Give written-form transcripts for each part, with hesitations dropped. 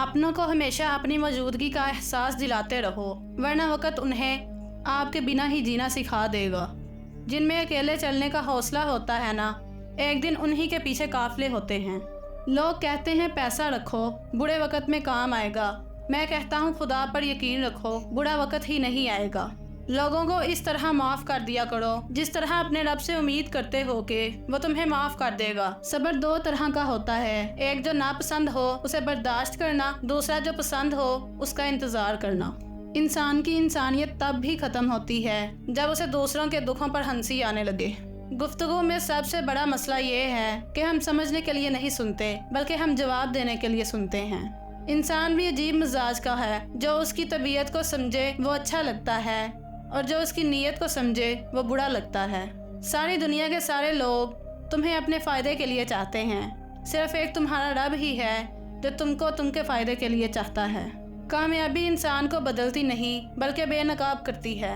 अपनों को हमेशा अपनी मौजूदगी का एहसास दिलाते रहो, वरना वक़्त उन्हें आपके बिना ही जीना सिखा देगा। जिनमें अकेले चलने का हौसला होता है ना, एक दिन उन्हीं के पीछे काफिले होते हैं। लोग कहते हैं पैसा रखो, बुरे वक़्त में काम आएगा। मैं कहता हूँ खुदा पर यकीन रखो, बुरा वक़्त ही नहीं आएगा। लोगों को इस तरह माफ़ कर दिया करो जिस तरह अपने रब से उम्मीद करते हो कि वो तुम्हें माफ़ कर देगा। सब्र दो तरह का होता है, एक जो नापसंद हो उसे बर्दाश्त करना, दूसरा जो पसंद हो उसका इंतज़ार करना। इंसान की इंसानियत तब भी ख़त्म होती है जब उसे दूसरों के दुखों पर हंसी आने लगे। गुफ्तगू में सबसे बड़ा मसला ये है कि हम समझने के लिए नहीं सुनते, बल्कि हम जवाब देने के लिए सुनते हैं। इंसान भी अजीब मिजाज का है, जो उसकी तबीयत को समझे वो अच्छा लगता है और जो उसकी नीयत को समझे वो बुरा लगता है। सारी दुनिया के सारे लोग तुम्हें अपने फ़ायदे के लिए चाहते हैं, सिर्फ एक तुम्हारा रब ही है जो तुमको तुमके फ़ायदे के लिए चाहता है। कामयाबी इंसान को बदलती नहीं बल्कि बेनकाब करती है।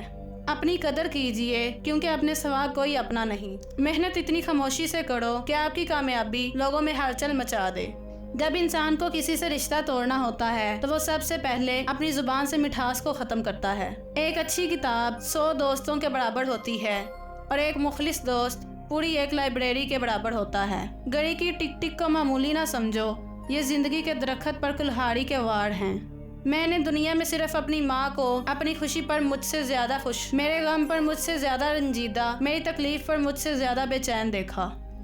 अपनी कदर कीजिए क्योंकि अपने सिवा कोई अपना नहीं। मेहनत इतनी खामोशी से करो कि आपकी कामयाबी लोगों में हलचल मचा दे। जब इंसान को किसी से रिश्ता तोड़ना होता है तो वो सबसे पहले अपनी जुबान से मिठास को ख़त्म करता है। एक अच्छी किताब 100 दोस्तों के बराबर होती है और एक मुखलिस दोस्त पूरी एक लाइब्रेरी के बराबर होता है। घड़ी की टिक टिक को मामूली ना समझो, ये ज़िंदगी के दरख्त पर कुल्हाड़ी के वार हैं। मैंने दुनिया में सिर्फ अपनी माँ को अपनी खुशी पर मुझसे ज़्यादा खुश, मेरे गम पर मुझसे ज़्यादा रंजीदा, मेरी तकलीफ़ पर मुझसे ज़्यादा बेचैन देखा।